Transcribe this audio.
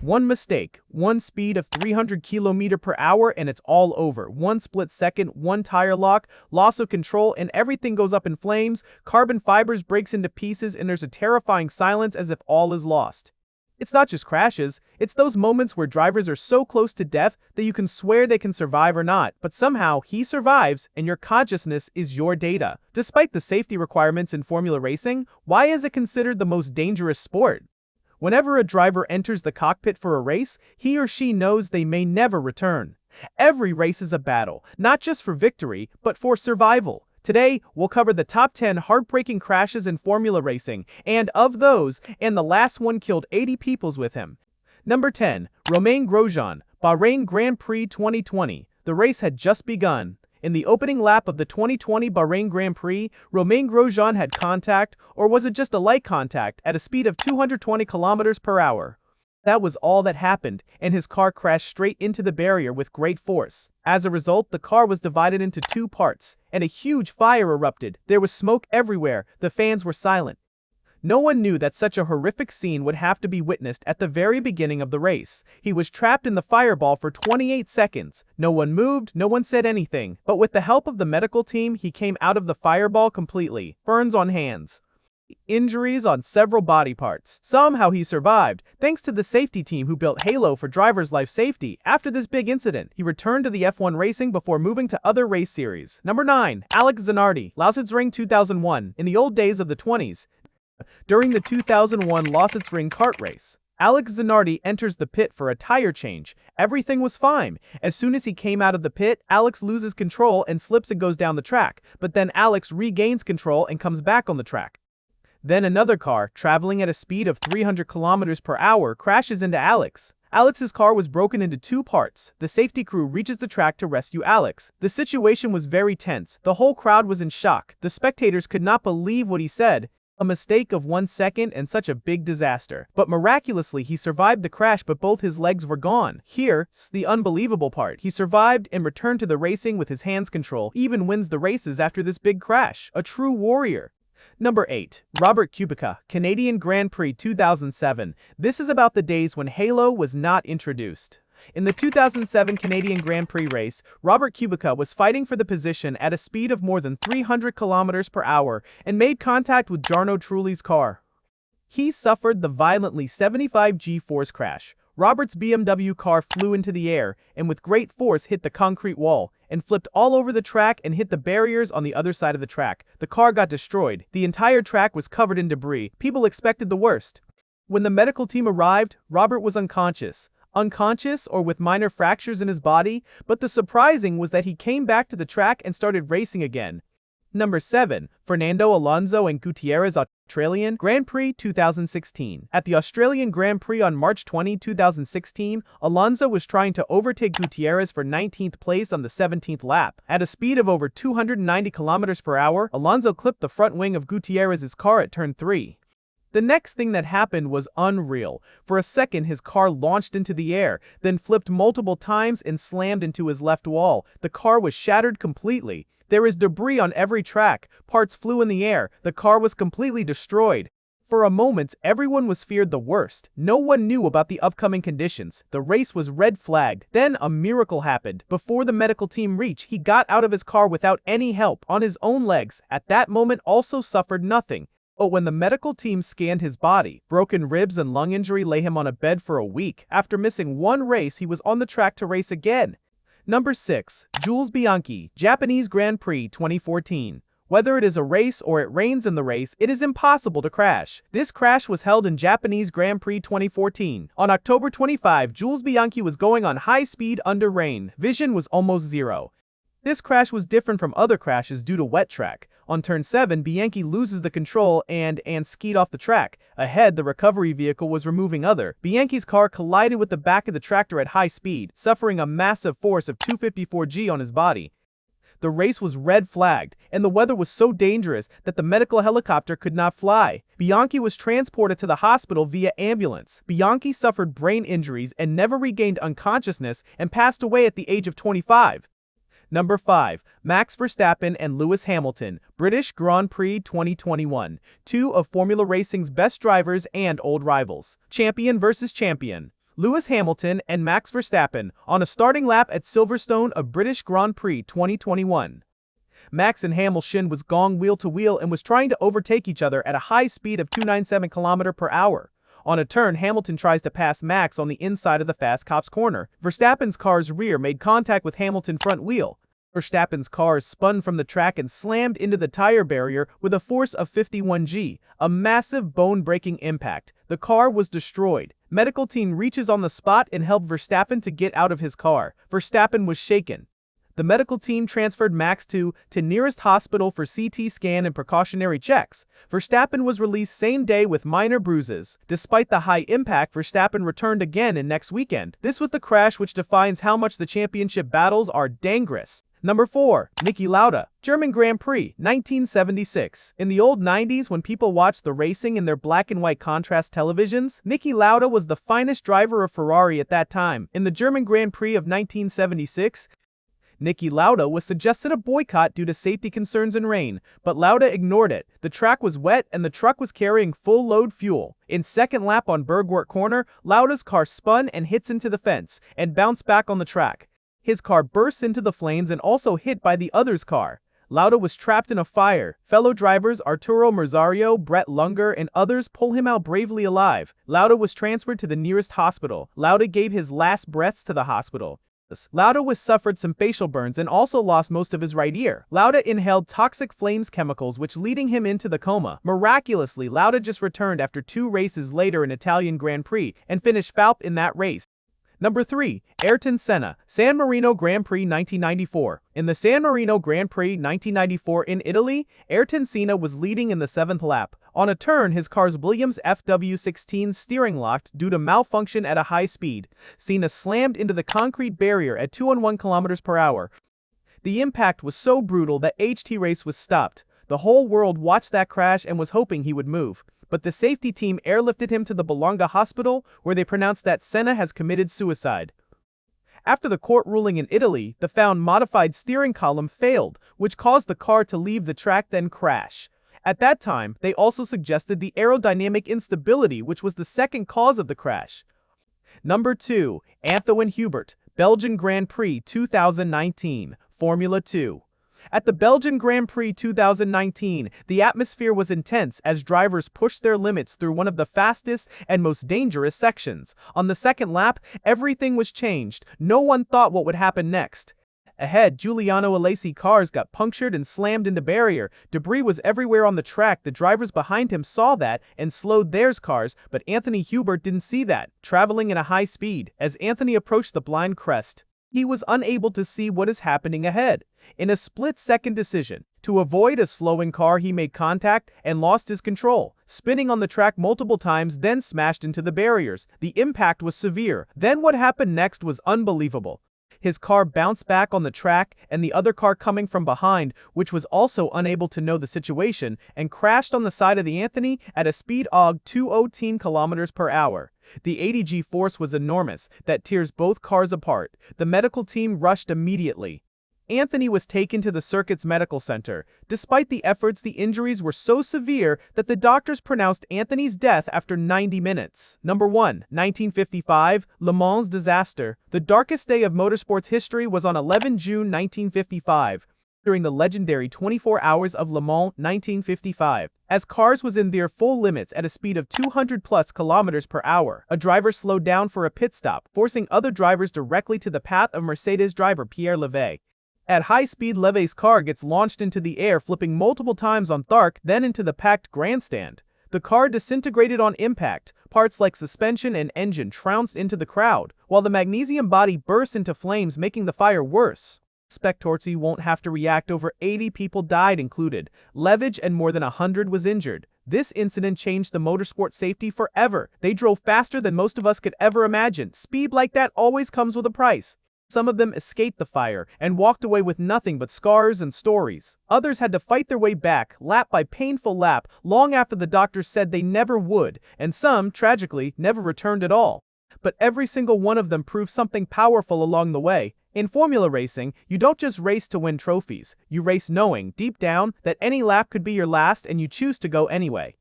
One mistake, one speed of 300 km/h, and it's all over. One split second, one tire lock, loss of control, and everything goes up in flames. Carbon fibers breaks into pieces, and there's a terrifying silence as if all is lost. It's not just crashes, it's those moments where drivers are so close to death that you can swear they can survive or not, but somehow he survives and your consciousness is your data. Despite the safety requirements in Formula Racing, why is it considered the most dangerous sport? Whenever a driver enters the cockpit for a race, he or she knows they may never return. Every race is a battle, not just for victory, but for survival. Today, we'll cover the top 10 heartbreaking crashes in Formula Racing, and of those, the last one killed 80 people with him. Number 10. Romain Grosjean, Bahrain Grand Prix 2020. The race had just begun. In the opening lap of the 2020 Bahrain Grand Prix, Romain Grosjean had contact, or was it just a light contact, at a speed of 220 km/h. That was all that happened, and his car crashed straight into the barrier with great force. As a result, the car was divided into two parts, and a huge fire erupted. There was smoke everywhere. The fans were silent. No one knew that such a horrific scene would have to be witnessed at the very beginning of the race. He was trapped in the fireball for 28 seconds. No one moved, no one said anything. But with the help of the medical team, he came out of the fireball completely. Burns on hands. Injuries on several body parts. Somehow he survived, thanks to the safety team who built Halo for drivers' life safety. After this big incident, he returned to the F1 racing before moving to other race series. Number 9. Alex Zanardi, Lausitzring 2001. In the old days of the 20s, during the 2001 Lausitzring kart race, Alex Zanardi enters the pit for a tire change. Everything was fine. As soon as he came out of the pit, Alex loses control and slips and goes down the track. But then Alex regains control and comes back on the track. Then another car, traveling at a speed of 300 km/h, crashes into Alex. Alex's car was broken into two parts. The safety crew reaches the track to rescue Alex. The situation was very tense. The whole crowd was in shock. The spectators could not believe what he said. A mistake of 1 second and such a big disaster. But miraculously, he survived the crash, but both his legs were gone. Here's the unbelievable part. He survived and returned to the racing with his hands control. Even wins the races after this big crash. A true warrior. Number 8. Robert Kubica, Canadian Grand Prix 2007. This is about the days when Halo was not introduced. In the 2007 Canadian Grand Prix race, Robert Kubica was fighting for the position at a speed of more than 300 km/h and made contact with Jarno Trulli's car. He suffered the violently 75 G-force crash. Robert's BMW car flew into the air and with great force hit the concrete wall and flipped all over the track and hit the barriers on the other side of the track. The car got destroyed. The entire track was covered in debris. People expected the worst. When the medical team arrived, Robert was unconscious or with minor fractures in his body, but the surprising was that he came back to the track and started racing again. Number 7. Fernando Alonso and Gutierrez, Australian Grand Prix 2016. At the Australian Grand Prix on March 20, 2016, Alonso was trying to overtake Gutierrez for 19th place on the 17th lap. At a speed of over 290 km/h, Alonso clipped the front wing of Gutierrez's car at turn 3. The next thing that happened was unreal. For a second, his car launched into the air, then flipped multiple times and slammed into his left wall. The car was shattered completely. There is debris on every track. Parts flew in the air. The car was completely destroyed. For a moment, everyone was feared the worst. No one knew about the upcoming conditions. The race was red flagged. Then a miracle happened. Before the medical team reached, he got out of his car without any help, on his own legs. At that moment, also suffered nothing. But when the medical team scanned his body, broken ribs and lung injury lay him on a bed for a week. After missing one race, he was on the track to race again. Number 6. Jules Bianchi, Japanese Grand Prix 2014. Whether it is a race or it rains in the race, it is impossible to crash. This crash was held in Japanese Grand Prix 2014. On October 25, Jules Bianchi was going on high speed under rain. Vision was almost zero. This crash was different from other crashes due to wet track. On turn 7, Bianchi loses the control and skied off the track. Ahead, the recovery vehicle was removing other. Bianchi's car collided with the back of the tractor at high speed, suffering a massive force of 254 G on his body. The race was red flagged, and the weather was so dangerous that the medical helicopter could not fly. Bianchi was transported to the hospital via ambulance. Bianchi suffered brain injuries and never regained unconsciousness and passed away at the age of 25. Number 5. Max Verstappen and Lewis Hamilton, British Grand Prix 2021. Two of Formula Racing's best drivers and old rivals. Champion versus champion. Lewis Hamilton and Max Verstappen on a starting lap at Silverstone of British Grand Prix 2021. Max and Hamilton was going wheel to wheel and was trying to overtake each other at a high speed of 297 km per hour. On a turn, Hamilton tries to pass Max on the inside of the fast cop's corner. Verstappen's car's rear made contact with Hamilton's front wheel. Verstappen's car spun from the track and slammed into the tire barrier with a force of 51 G, a massive bone-breaking impact. The car was destroyed. Medical team reaches on the spot and helped Verstappen to get out of his car. Verstappen was shaken. The medical team transferred Max to nearest hospital for CT scan and precautionary checks. Verstappen was released same day with minor bruises. Despite the high impact, Verstappen returned again in next weekend. This was the crash which defines how much the championship battles are dangerous. Number 4. Niki Lauda, German Grand Prix, 1976. In the old 90s, when people watched the racing in their black and white contrast televisions, Niki Lauda was the finest driver of Ferrari at that time. In the German Grand Prix of 1976, Niki Lauda was suggested a boycott due to safety concerns and rain, but Lauda ignored it. The track was wet and the truck was carrying full-load fuel. In second lap on Bergwerk Corner, Lauda's car spun and hits into the fence and bounced back on the track. His car bursts into the flames and also hit by the other's car. Lauda was trapped in a fire. Fellow drivers Arturo Merzario, Brett Lunger, and others pull him out bravely alive. Lauda was transferred to the nearest hospital. Lauda gave his last breaths to the hospital. Lauda suffered some facial burns and also lost most of his right ear. Lauda inhaled toxic flames chemicals which leading him into the coma. Miraculously, Lauda just returned after 2 races later in Italian Grand Prix and finished 5th in that race. Number 3. Ayrton Senna, San Marino Grand Prix 1994. In the San Marino Grand Prix 1994 in Italy, Ayrton Senna was leading in the 7th lap. On a turn, his car's Williams FW16 steering locked due to malfunction at a high speed. Senna slammed into the concrete barrier at 201 km per hour. The impact was so brutal that HT race was stopped. The whole world watched that crash and was hoping he would move. But the safety team airlifted him to the Bologna hospital, where they pronounced that Senna has committed suicide. After the court ruling in Italy, the found modified steering column failed, which caused the car to leave the track then crash. At that time, they also suggested the aerodynamic instability, which was the second cause of the crash. Number 2. Anthoine Hubert, Belgian Grand Prix 2019, Formula 2. At the Belgian Grand Prix 2019, the atmosphere was intense as drivers pushed their limits through one of the fastest and most dangerous sections. On the second lap, everything was changed. No one thought what would happen next. Ahead, Giuliano Alesi's cars got punctured and slammed into barrier. Debris was everywhere on the track. The drivers behind him saw that and slowed their cars, but Anthoine Hubert didn't see that, traveling at a high speed. As Anthoine approached the blind crest, he was unable to see what is happening ahead. In a split-second decision, to avoid a slowing car, he made contact and lost his control, spinning on the track multiple times, then smashed into the barriers. The impact was severe. Then what happened next was unbelievable. His car bounced back on the track, and the other car coming from behind, which was also unable to know the situation, and crashed on the side of the Anthoine at a speed of 210 km per hour. The 80G force was enormous, that tears both cars apart. The medical team rushed immediately. Anthoine was taken to the circuit's medical center. Despite the efforts, the injuries were so severe that the doctors pronounced Anthoine's death after 90 minutes. Number 1. 1955, Le Mans disaster. The darkest day of motorsports history was on 11 June 1955. During the legendary 24 hours of Le Mans 1955, as cars was in their full limits at a speed of 200+ km per hour, a driver slowed down for a pit stop, forcing other drivers directly to the path of Mercedes driver Pierre Levy. At high speed, Levy's car gets launched into the air, flipping multiple times on Thark, then into the packed grandstand. The car disintegrated on impact. Parts like suspension and engine trounced into the crowd, while the magnesium body burst into flames, making the fire worse. Spectators won't have to react. Over 80 people died included. Levy and more than 100 was injured. This incident changed the motorsport safety forever. They drove faster than most of us could ever imagine. Speed like that always comes with a price. Some of them escaped the fire and walked away with nothing but scars and stories. Others had to fight their way back, lap by painful lap, long after the doctors said they never would, and some, tragically, never returned at all. But every single one of them proved something powerful along the way. In formula racing, you don't just race to win trophies. You race knowing, deep down, that any lap could be your last and you choose to go anyway.